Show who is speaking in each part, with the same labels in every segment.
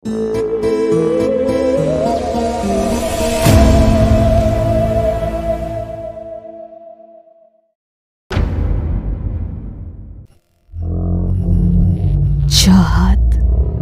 Speaker 1: चाहत,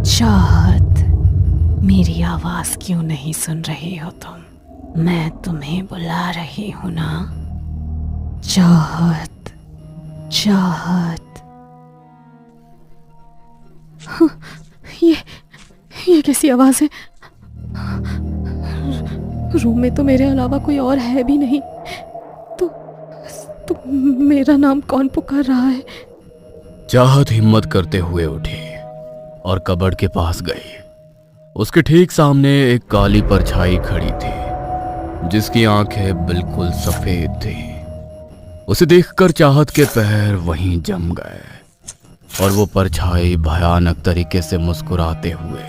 Speaker 1: चाहत, मेरी आवाज क्यों नहीं सुन रही हो तुम? मैं तुम्हें बुला रही हूं ना। चाहत, चाहत। ये कैसी आवाज है? रूम में तो मेरे अलावा कोई और है भी नहीं। तो मेरा नाम कौन पुकार रहा है?
Speaker 2: चाहत हिम्मत करते हुए उठी और कबर्ड के पास गई। उसके ठीक सामने एक काली परछाई खड़ी थी जिसकी आंखें बिल्कुल सफेद थी। उसे देखकर चाहत के पैर वहीं जम गए और वो परछाई भयानक तरीके से मुस्कुराते हुए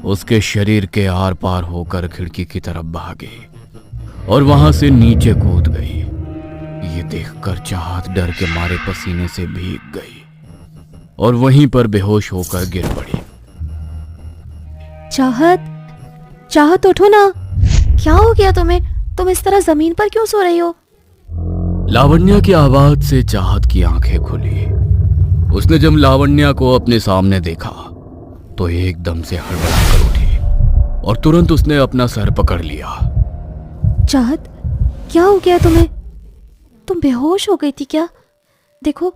Speaker 2: उसके शरीर के आर पार होकर खिड़की की तरफ भागी और वहां से नीचे कूद गई। ये देखकर चाहत डर के मारे पसीने से भीग गई और वहीं पर बेहोश होकर गिर पड़ी।
Speaker 3: चाहत, चाहत उठो ना। क्या हो गया तुम्हें? तुम इस तरह जमीन पर क्यों सो रही हो?
Speaker 2: लावण्या की आवाज से चाहत की आंखें खुली। उसने जब लावण्या को अपने सामने देखा तो एकदम से हड़बड़ाकर उठी और तुरंत उसने अपना सर पकड़ लिया।
Speaker 3: चाहत, क्या हो गया तुम्हें? तुम बेहोश हो गई थी क्या? देखो,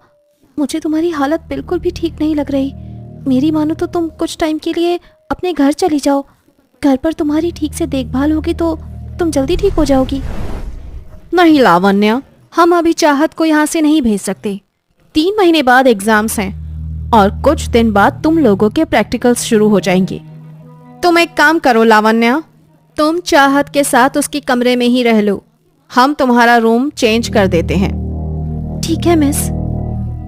Speaker 3: मुझे तुम्हारी हालत बिल्कुल भी ठीक नहीं लग रही। मेरी मानो तो तुम कुछ टाइम के लिए अपने घर चली जाओ। घर पर तुम्हारी ठीक से देखभाल होगी तो तुम जल्दी ठीक हो जाओगी।
Speaker 1: नहीं लावण्या, हम अभी चाहत को यहाँ से नहीं भेज सकते। 3 महीने बाद एग्जाम्स हैं और कुछ दिन बाद तुम लोगों के प्रैक्टिकल्स शुरू हो जाएंगे। तुम एक काम करो लावण्या, तुम चाहत के साथ उसके कमरे में ही रह लो। हम तुम्हारा रूम चेंज कर देते हैं।
Speaker 3: ठीक है मिस।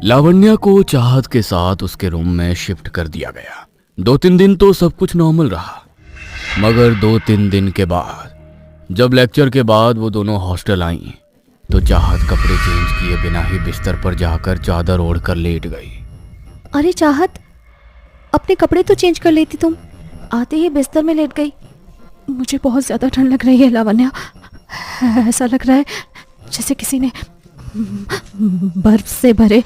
Speaker 2: लावण्या को चाहत के साथ उसके रूम में शिफ्ट कर दिया गया। 2-3 दिन तो सब कुछ नॉर्मल रहा, मगर 2-3 दिन के बाद जब लेक्चर के बाद वो दोनों हॉस्टल आई तो चाहत कपड़े चेंज किए बिना ही बिस्तर पर जाकर चादर ओढ़कर लेट गई।
Speaker 3: अरे चाहत, अपने कपड़े तो चेंज कर लेती तुम। आते ही बिस्तर में लेट गई।
Speaker 1: मुझे बहुत ज्यादा ठंड लग रही है लावण्या। ऐसा लग रहा है जैसे किसी ने बर्फ से भरे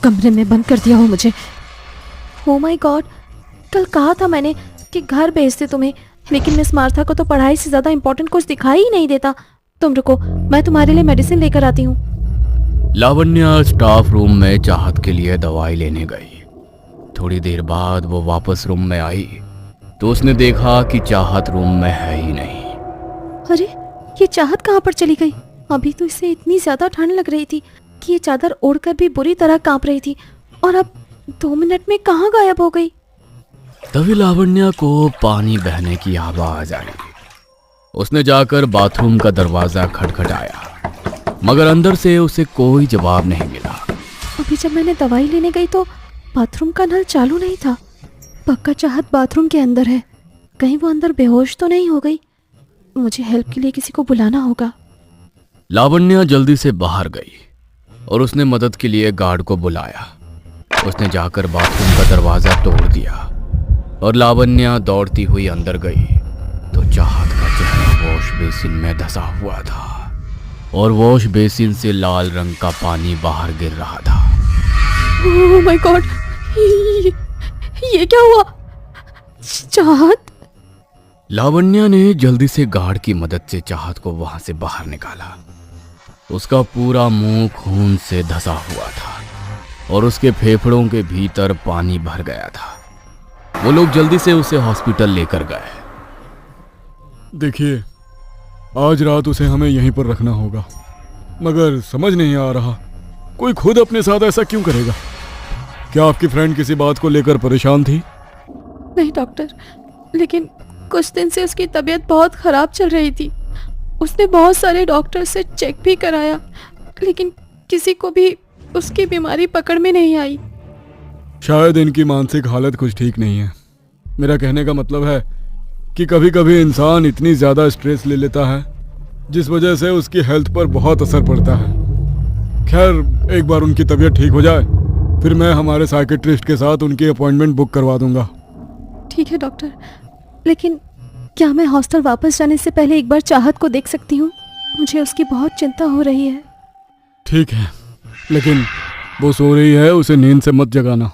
Speaker 1: कमरे में बंद कर दिया हो मुझे।
Speaker 3: ओ माय गॉड, कल कहा था मैंने कि घर भेजते तुम्हें, लेकिन मिस मार्था को तो पढ़ाई से ज्यादा इंपॉर्टेंट कुछ दिखाई ही नहीं देता। तुम रुको, मैं तुम्हारे लिए मेडिसिन लेकर आती हूँ।
Speaker 2: लावण्या स्टाफ रूम में चाहत के लिए दवाई लेने गई। थोड़ी देर बाद वो वापस रूम में आई तो उसने देखा कि चाहत रूम में है ही नहीं।
Speaker 3: अरे, ये चाहत कहाँ पर चली गई? अभी तो इसे इतनी ज्यादा ठंड लग रही थी कि ये चादर ओढ़कर भी बुरी तरह कांप रही थी, और अब 2 मिनट में कहाँ गायब हो गई?
Speaker 2: तभी लावण्या को पानी बहने की आवाज आई। उसने जाकर बाथरूम का दरवाजा खटखटाया, मगर अंदर से उसे कोई जवाब नहीं मिला।
Speaker 3: अभी जब मैंने दवाई लेने गई तो बाथरूम का नल चालू नहीं था। पक्का चाहत बाथरूम के अंदर है। कहीं वो अंदर बेहोश तो नहीं हो गई? मुझे हेल्प के लिए किसी को बुलाना होगा।
Speaker 2: लावण्या जल्दी से बाहर गई और उसने मदद के लिए गार्ड को बुलाया। उसने जाकर बाथरूम का दरवाजा तोड़ दिया और लावण्या दौड़ती हुई अंदर गई तो चाहत का चेहरा वॉश बेसिन में धंसा हुआ था और वॉश बेसिन से लाल रंग का पानी बाहर गिर रहा था।
Speaker 1: ओह माय गॉड, ये क्या हुआ? चाहत?
Speaker 2: लावण्या ने जल्दी से गार्ड की मदद से चाहत को वहां से बाहर निकाला। उसका पूरा मुंह खून से धंसा हुआ था और उसके फेफड़ों के भीतर पानी भर गया था। वो लोग जल्दी से उसे हॉस्पिटल लेकर गए।
Speaker 4: देखिए, आज रात उसे हमें यहीं पर रखना होगा, मगर समझ नहीं आ रहा कोई खुद अपने साथ ऐसा क्यों करेगा। क्या आपकी फ्रेंड किसी बात को लेकर परेशान थी?
Speaker 1: नहीं डॉक्टर, लेकिन कुछ दिन से उसकी तबीयत बहुत ख़राब चल रही थी। उसने बहुत सारे डॉक्टर से चेक भी कराया, लेकिन किसी को भी उसकी बीमारी पकड़ में नहीं आई।
Speaker 4: शायद इनकी मानसिक हालत कुछ ठीक नहीं है। मेरा कहने का मतलब है कि कभी कभी इंसान इतनी ज़्यादा स्ट्रेस ले लेता है जिस वजह से उसकी हेल्थ पर बहुत असर पड़ता है। खैर, एक बार उनकी तबीयत ठीक हो जाए फिर मैं हमारे साइकेट्रिस्ट के साथ उनकी अपॉइंटमेंट बुक करवा दूंगा।
Speaker 3: ठीक है डॉक्टर, लेकिन क्या मैं हॉस्टल वापस जाने से पहले एक बार चाहत को देख सकती हूँ? मुझे उसकी बहुत चिंता हो रही है।
Speaker 4: ठीक है, लेकिन वो सो रही है, उसे नींद से मत जगाना।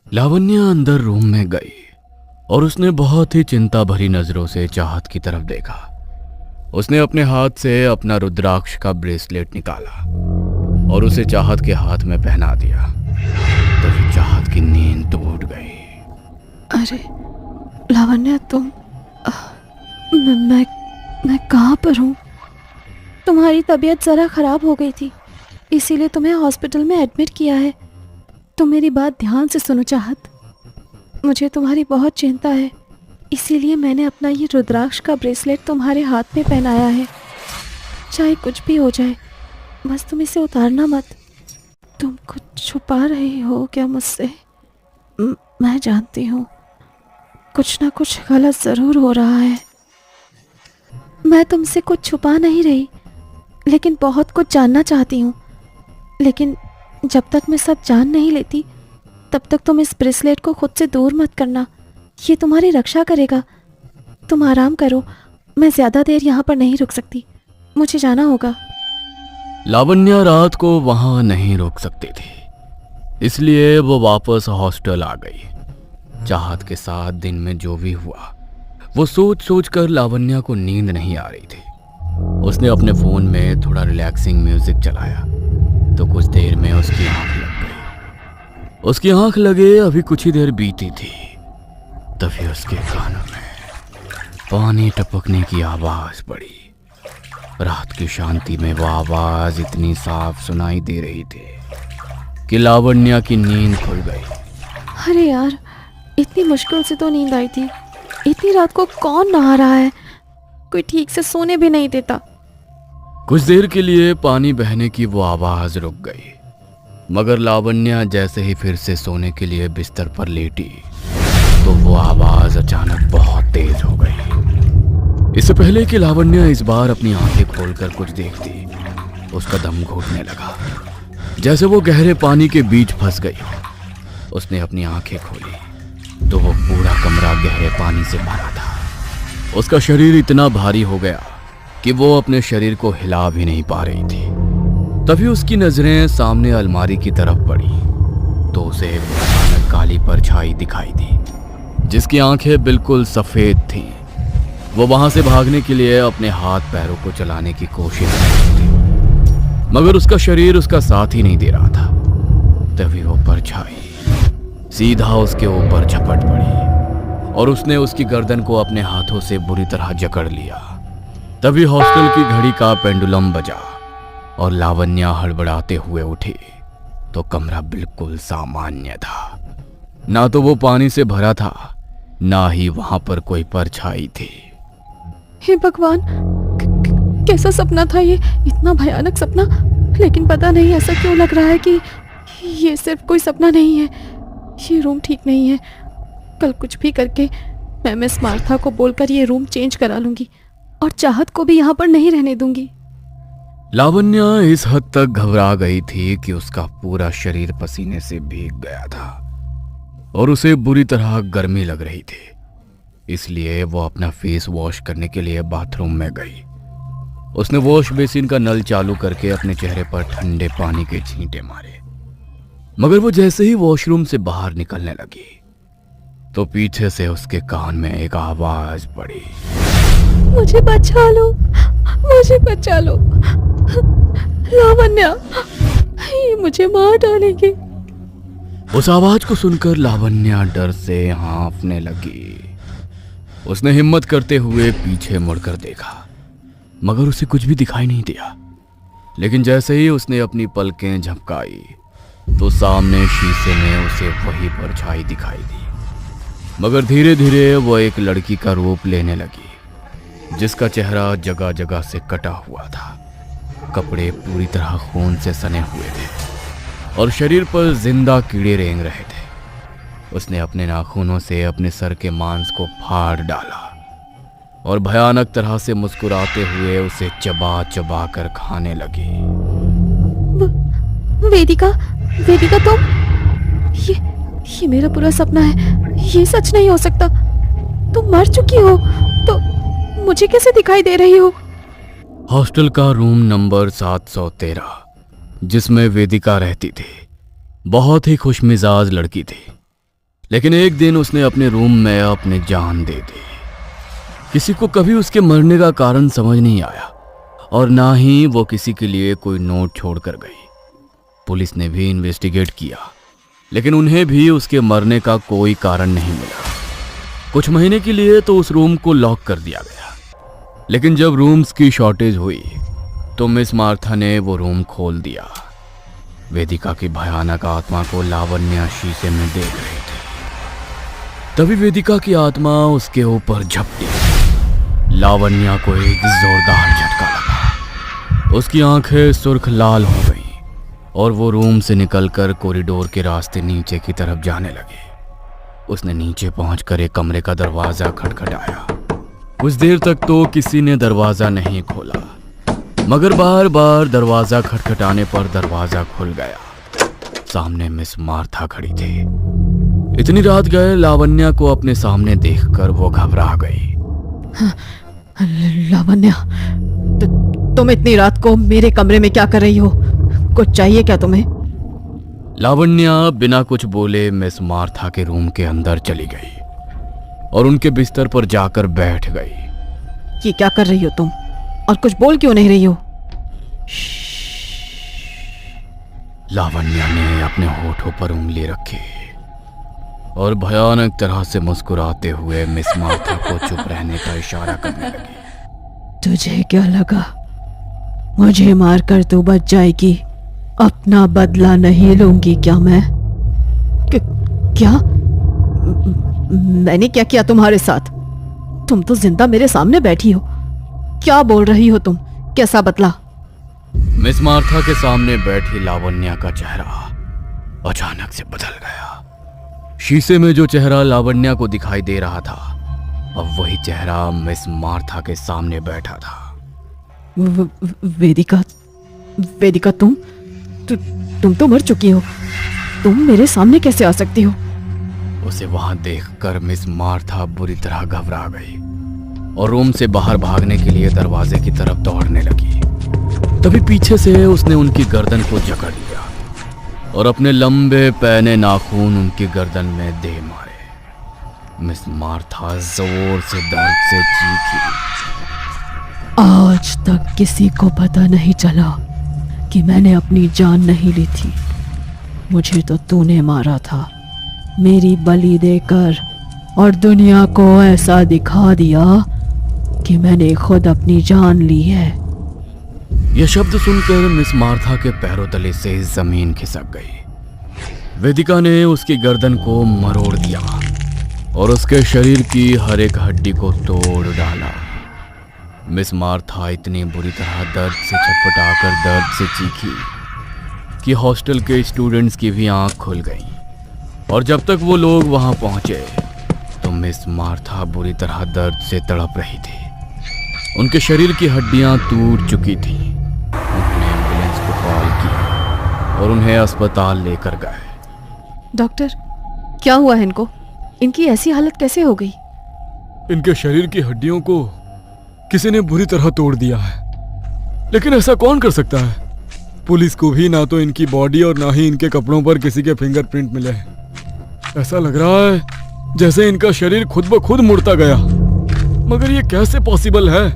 Speaker 2: लावण्या अंदर रूम में गई और उसने बहुत ही चिंता भरी नजरों से चाहत की तरफ देखा। उसने अपने हाथ से अपना रुद्राक्ष का ब्रेसलेट निकाला और उसे चाहत के हाथ में पहना दिया। तभी चाहत की नींद टूट गई।
Speaker 3: अरे लावण्या, तुम मैं कहाँ पर हूँ? तुम्हारी तबीयत ज़रा ख़राब हो गई थी, इसीलिए तुम्हें हॉस्पिटल में एडमिट किया है। तुम मेरी बात ध्यान से सुनो चाहत, मुझे तुम्हारी बहुत चिंता है, इसीलिए मैंने अपना ये रुद्राक्ष का ब्रेसलेट तुम्हारे हाथ में पहनाया है। चाहे कुछ भी हो जाए, बस तुम इसे उतारना मत। तुम कुछ छुपा रही हो क्या मुझसे? मैं जानती हूँ कुछ ना कुछ गलत ज़रूर हो रहा है। मैं तुमसे कुछ छुपा नहीं रही, लेकिन बहुत कुछ जानना चाहती हूँ। लेकिन जब तक मैं सब जान नहीं लेती, तब तक तुम इस ब्रेसलेट को खुद से दूर मत करना। ये तुम्हारी रक्षा करेगा। तुम आराम करो, मैं ज़्यादा देर यहाँ पर नहीं रुक सकती, मुझे जाना होगा।
Speaker 2: लावण्या रात को वहां नहीं रुक सकती थी, इसलिए वो वापस हॉस्टल आ गई। चाहत के साथ दिन में जो भी हुआ वो सोच सोच कर लावण्या को नींद नहीं आ रही थी। उसने अपने फोन में थोड़ा रिलैक्सिंग म्यूजिक चलाया तो कुछ देर में उसकी आंख लग गई। उसकी आंख लगे अभी कुछ ही देर बीती थी, तभी उसके कानों में पानी टपकने की आवाज पड़ी। रात की शांति में वो आवाज इतनी साफ सुनाई दे रही थी कि लावण्या की नींद खुल गई।
Speaker 3: अरे यार, इतनी मुश्किल से तो नींद आई थी। इतनी रात को कौन नहा रहा है? कोई ठीक से सोने भी नहीं देता।
Speaker 2: कुछ देर के लिए पानी बहने की वो आवाज रुक गई, मगर लावण्या जैसे ही फिर से सोने के लिए बिस्तर पर लेटी तो वो आवाज अचानक बहुत तेज हो गई। इससे पहले कि लावण्या इस बार अपनी आंखें खोलकर कुछ देखती, उसका दम घुटने लगा, जैसे वो गहरे पानी के बीच फंस गई हो। उसने अपनी आंखें खोली तो वो पूरा कमरा गहरे पानी से भरा था। उसका शरीर इतना भारी हो गया कि वो अपने शरीर को हिला भी नहीं पा रही थी। तभी उसकी नजरें सामने अलमारी की तरफ पड़ी तो उसे एक भयानक काली परछाई दिखाई दी, जिसकी आंखें बिल्कुल सफेद थीं। वो वहां से भागने के लिए अपने हाथ पैरों को चलाने की कोशिश कर रही थी, मगर उसका शरीर उसका साथ ही नहीं दे रहा था। तभी वो परछाई सीधा उसके ऊपर झपट पड़ी और उसने उसकी गर्दन को अपने हाथों से बुरी तरह जकड़ लिया। तभी हॉस्टल की घड़ी का पेंडुलम बजा और लावण्या हड़बड़ाते हुए उठी तो कमरा बिल्कुल सामान्य था। ना तो वो पानी से भरा था, ना ही वहां पर कोई परछाई थी।
Speaker 3: हे भगवान, कैसा सपना था ये? इतना भयानक सपना। लेकिन पता नहीं ऐसा क्यों लग रहा है कि ये सिर्फ कोई सपना नहीं है। ये रूम ठीक नहीं है। कल कुछ भी करके मैं मिस मार्था को बोलकर ये रूम चेंज करा लूंगी और चाहत को भी यहाँ पर नहीं रहने दूंगी।
Speaker 2: लावण्या इस हद तक घबरा गई थी कि उसका पूरा शरीर पसीने से भीग गया था और उसे बुरी तरह गर्मी लग रही थी। इसलिए वो अपना फेस वॉश करने के लिए बाथरूम में गई। उसने वॉश बेसिन का नल चालू करके अपने चेहरे पर ठंडे पानी के छींटे मारे, मगर वो जैसे ही वॉशरूम से बाहर निकलने लगी तो पीछे से उसके कान में एक आवाज पड़ी,
Speaker 3: मुझे बचा लो, मुझे बचा लो, लावण्या, ये मुझे मार डालेंगे।
Speaker 2: उस आवाज को सुनकर लावण्या डर से हाँफने लगी। उसने हिम्मत करते हुए पीछे मुड़कर देखा, मगर उसे कुछ भी दिखाई नहीं दिया। लेकिन जैसे ही उसने अपनी पलकें झपकाई तो सामने शीशे में उसे वही परछाई दिखाई दी, मगर धीरे धीरे वो एक लड़की का रूप लेने लगी, जिसका चेहरा जगह जगह से कटा हुआ था, कपड़े पूरी तरह खून से सने हुए थे और शरीर पर जिंदा कीड़े रेंग रहे थे। उसने अपने नाखूनों से अपने सर के मांस को फाड़ डाला और भयानक तरह से मुस्कुराते हुए उसे चबा चबा कर खाने लगी।
Speaker 3: वेदिका, वेदिका, तुम ये मेरा पूरा सपना है, ये सच नहीं हो सकता। तुम मर चुकी हो तो मुझे कैसे दिखाई दे रही हो?
Speaker 2: हॉस्टल का रूम नंबर 713 जिसमें वेदिका रहती थी बहुत ही खुशमिजाज लड़की थी, लेकिन एक दिन उसने अपने रूम में अपनी जान दे दी। किसी को कभी उसके मरने का कारण समझ नहीं आया और ना ही वो किसी के लिए कोई नोट छोड़ कर गई। पुलिस ने भी इन्वेस्टिगेट किया लेकिन उन्हें भी उसके मरने का कोई कारण नहीं मिला। कुछ महीने के लिए तो उस रूम को लॉक कर दिया गया, लेकिन जब रूम्स की शॉर्टेज हुई तो मिस मार्था ने वो रूम खोल दिया। वेदिका की भयानक आत्मा को लावण्या शीशे में देख रही थी। तभी वेदिका की आत्मा उसके ऊपर झपटी। लावण्या को एक जोरदार झटका लगा। उसकी आंखें सुर्ख लाल हो गईं और वो रूम से निकलकर कॉरिडोर के रास्ते नीचे की तरफ जाने लगी। उसने नीचे पहुंचकर एक कमरे का दरवाजा खटखटाया। कुछ देर तक तो किसी ने दरवाजा नहीं खोला, मगर बार बार दरवाजा खटखटाने पर दरवाजा खुल गया। सामने मिस मार्था खड़ी थी। इतनी रात गए लावण्या को अपने सामने देखकर वो घबरा गई।
Speaker 1: लावण्या, तुम इतनी रात को मेरे कमरे में क्या कर रही हो? कुछ चाहिए क्या तुम्हें?
Speaker 2: लावण्या बिना कुछ बोले मिस मार्था के रूम के अंदर चली गई और उनके बिस्तर पर जाकर बैठ गई।
Speaker 1: ये क्या कर रही हो तुम और कुछ बोल क्यों नहीं रही हो?
Speaker 2: लावण्या ने अपने होठों पर उंगली रखी और भयानक तरह से मुस्कुराते हुए मिस मार्था को चुप रहने का इशारा करने लगी।
Speaker 1: तुझे क्या लगा मुझे मारकर तू बच जाएगी? अपना बदला नहीं लूंगी क्या मैं? क्या मैंने क्या किया तुम्हारे साथ? तुम तो जिंदा मेरे सामने बैठी हो। क्या बोल रही हो तुम? कैसा बदला?
Speaker 2: मिस मार्था के सामने बैठी लावण्या का चेहरा अचानक से बदल गया। शीशे में जो चेहरा लावण्या को दिखाई दे रहा था, अब वही चेहरा मिस मार्था के सामने बैठा था।
Speaker 1: वेदिका, वेदिका तुम तो मर चुकी हो। तुम मेरे सामने कैसे आ सकती हो?
Speaker 2: उसे वहां देखकर मिस मार्था बुरी तरह घबरा गई और रूम से बाहर भागने के लिए दरवाजे की तरफ दौड़ने लगी। तभी पीछे से उसने उनकी गर्दन को जकड़ लिया और अपने लंबे पैने नाखून उनकी गर्दन में दे मारे। मिस मार्था जोर से दर्द से चीखी।
Speaker 1: आज तक किसी को पता नहीं चला कि मैंने अपनी जान नहीं ली थी। मुझे तो तूने मारा था, मेरी बलि देकर, और दुनिया को ऐसा दिखा दिया कि मैंने खुद अपनी जान ली है।
Speaker 2: यह शब्द सुनकर मिस मार्था के पैरों तले से जमीन खिसक गई। वेदिका ने उसकी गर्दन को मरोड़ दिया और उसके शरीर की हर एक हड्डी को तोड़ डाला। मिस मार्था इतनी बुरी तरह दर्द से छटपटाकर दर्द से चीखी कि हॉस्टल के स्टूडेंट्स की भी आंख खुल गई। और जब तक वो लोग वहां पहुंचे तो मिस मार्था बुरी तरह दर्द से तड़प रही थी। उनके शरीर की हड्डियां टूट चुकी थीं। उन्होंने एम्बुलेंस को कॉल किया और उन्हें अस्पताल लेकर गए।
Speaker 1: डॉक्टर, क्या हुआ है इनको? इनकी ऐसी हालत कैसे हो गई?
Speaker 4: इनके शरीर की हड्डियों को किसी ने बुरी तरह तोड़ दिया है, लेकिन ऐसा कौन कर सकता है? पुलिस को भी ना तो इनकी बॉडी और ना ही इनके कपड़ों पर किसी के फिंगरप्रिंट मिले हैं। ऐसा लग रहा है जैसे इनका शरीर खुद ब खुद मुड़ता गया, मगर ये कैसे पॉसिबल है?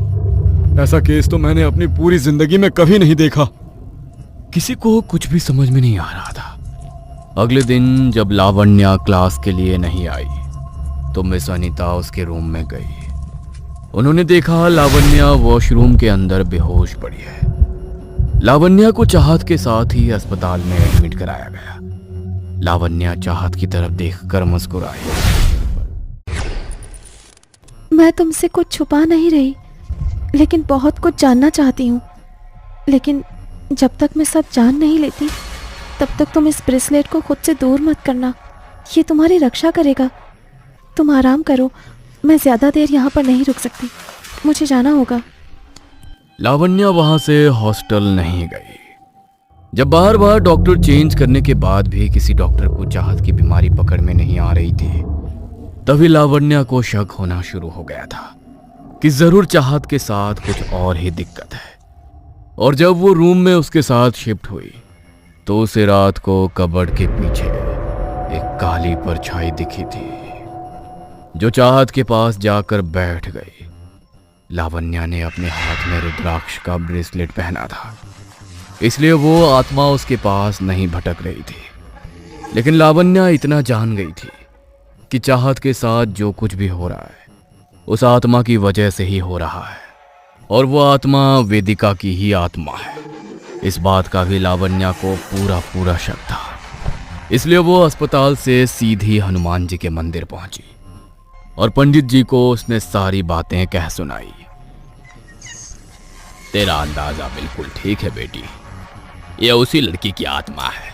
Speaker 4: ऐसा केस तो मैंने अपनी पूरी जिंदगी में कभी नहीं देखा।
Speaker 2: किसी को कुछ भी समझ में नहीं आ रहा था। अगले दिन जब लावण्या क्लास के लिए नहीं आई तो मिस अनीता उसके रूम में गई। उन्होंने देखा लावण्या वॉशरूम के अंदर बेहोश पड़ी है। लावण्या को चाहत के साथ ही अस्पताल में एडमिट कराया गया। लावण्या चाहत की तरफ देखकर मुस्कुराई।
Speaker 3: मैं तुमसे कुछ छुपा नहीं रही, लेकिन बहुत कुछ जानना चाहती हूँ। लेकिन जब तक मैं सब जान नहीं लेती तब तक तुम इस ब्रेसलेट को खुद से दूर मत करना। ये तुम्हारी रक्षा करेगा। तुम आराम करो, मैं ज़्यादा देर यहाँ पर नहीं रुक सकती, मुझे जाना होगा।
Speaker 2: लावण्या वहां से हॉस्टल नहीं गई। जब बार बार डॉक्टर चेंज करने के बाद भी किसी डॉक्टर को चाहत की बीमारी पकड़ में नहीं आ रही थी, तभी लावण्या को शक होना शुरू हो गया था कि जरूर चाहत के साथ कुछ और ही दिक्कत है। और जब वो रूम में उसके साथ शिफ्ट हुई तो उसे रात को कबर्ड के पीछे एक काली परछाई दिखी थी जो चाहत के पास जाकर बैठ गई। लावण्या ने अपने हाथ में रुद्राक्ष का ब्रेसलेट पहना था, इसलिए वो आत्मा उसके पास नहीं भटक रही थी। लेकिन लावण्या इतना जान गई थी कि चाहत के साथ जो कुछ भी हो रहा है उस आत्मा की वजह से ही हो रहा है, और वो आत्मा वेदिका की ही आत्मा है। इस बात का भी लावण्या को पूरा शक था, इसलिए वो अस्पताल से सीधी हनुमान जी के मंदिर पहुंची और पंडित जी को उसने सारी बातें कह सुनाई। तेरा अंदाजा बिल्कुल ठीक है बेटी, ये उसी लड़की की आत्मा है,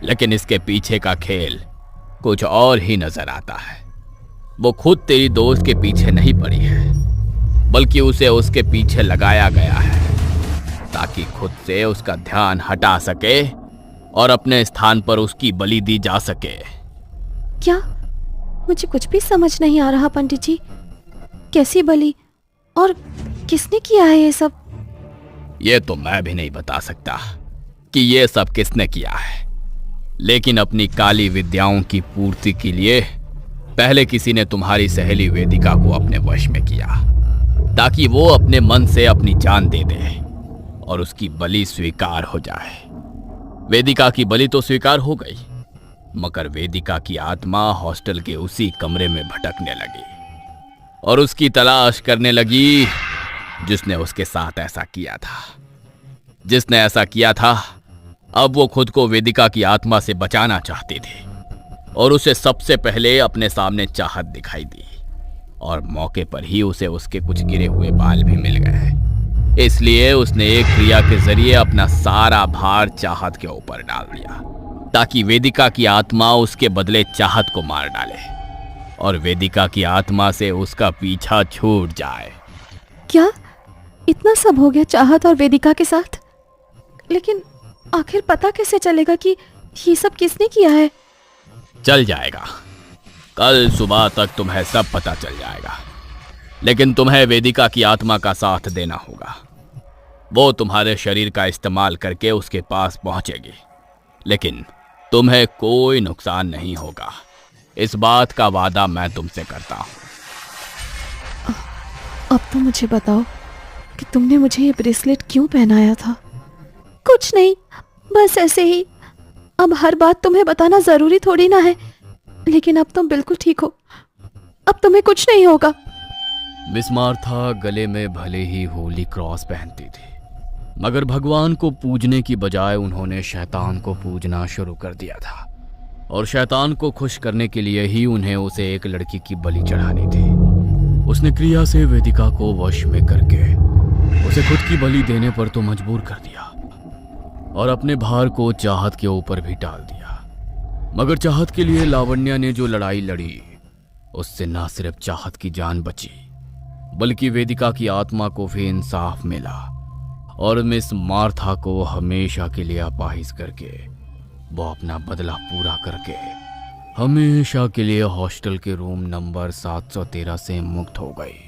Speaker 2: लेकिन इसके पीछे का खेल कुछ और ही नजर आता है। वो खुद तेरी दोस्त के पीछे नहीं पड़ी है, बल्कि उसे उसके पीछे लगाया गया है ताकि खुद से उसका ध्यान हटा सके और अपने स्थान पर उसकी बलि दी जा सके।
Speaker 3: क्या? मुझे कुछ भी समझ नहीं आ रहा पंडित जी। कैसी बलि और किसने किया है ये सब?
Speaker 2: ये तो मैं भी नहीं बता सकता कि ये सब किसने किया है, लेकिन अपनी काली विद्याओं की पूर्ति के लिए पहले किसी ने तुम्हारी सहेली वेदिका को अपने वश में किया ताकि वो अपने मन से अपनी जान दे दे और उसकी बलि स्वीकार हो जाए। वेदिका की बलि तो स्वीकार हो गई, मगर वेदिका की आत्मा हॉस्टल के उसी कमरे में भटकने लगी और उसकी तलाश करने लगी जिसने उसके साथ ऐसा किया था। जिसने ऐसा किया था अब वो खुद को वेदिका की आत्मा से बचाना चाहती थी और उसे सबसे पहले अपने सामने चाहत दिखाई दी, और मौके पर ही उसे उसके कुछ गिरे हुए बाल भी मिल गए। इसलिए उसने एक क्रिया के जरिए अपना सारा भार चाहत के ऊपर डाल दिया ताकि वेदिका की आत्मा उसके बदले चाहत को मार डाले और वेदिका की आत्मा से उसका पीछा छूट जाए।
Speaker 3: क्या इतना सब हो गया चाहत और वेदिका के साथ? लेकिन आखिर पता कैसे चलेगा कि ये सब किसने किया है?
Speaker 2: चल जाएगा, कल सुबह तक तुम्हें सब पता चल जाएगा, लेकिन तुम्हें वेदिका की आत्मा का साथ देना होगा। वो तुम्हारे शरीर का इस्तेमाल करके उसके पास पहुंचेगी, लेकिन तुम्हें कोई नुकसान नहीं होगा। इस बात का वादा मैं तुमसे करता हूं।
Speaker 3: अब तो मुझे बताओ कि तुमने मुझे ये ब्रेसलेट क्यों पहनाया था? कुछ नहीं, बस ऐसे ही। अब हर बात तुम्हें बताना जरूरी थोड़ी ना है। लेकिन अब तुम बिल्कुल ठीक हो, अब तुम्हें कुछ नहीं होगा।
Speaker 2: मिस मार्था गले में भले ही होली क्रॉस पहनती थी, मगर भगवान को पूजने की बजाय उन्होंने शैतान को पूजना शुरू कर दिया था, और शैतान को खुश करने के लिए ही उन्हें उसे एक लड़की की बलि चढ़ानी थी। उसने क्रिया से वेदिका को वश में करके उसे खुद की बलि देने पर तो मजबूर कर दिया और अपने भार को चाहत के ऊपर भी डाल दिया। मगर चाहत के लिए लावण्या ने जो लड़ाई लड़ी उससे न सिर्फ चाहत की जान बची, बल्कि वेदिका की आत्मा को भी इंसाफ मिला और मिस मार्था को हमेशा के लिए अपाहिज करके वो अपना बदला पूरा करके हमेशा के लिए हॉस्टल के रूम नंबर 713 से मुक्त हो गई।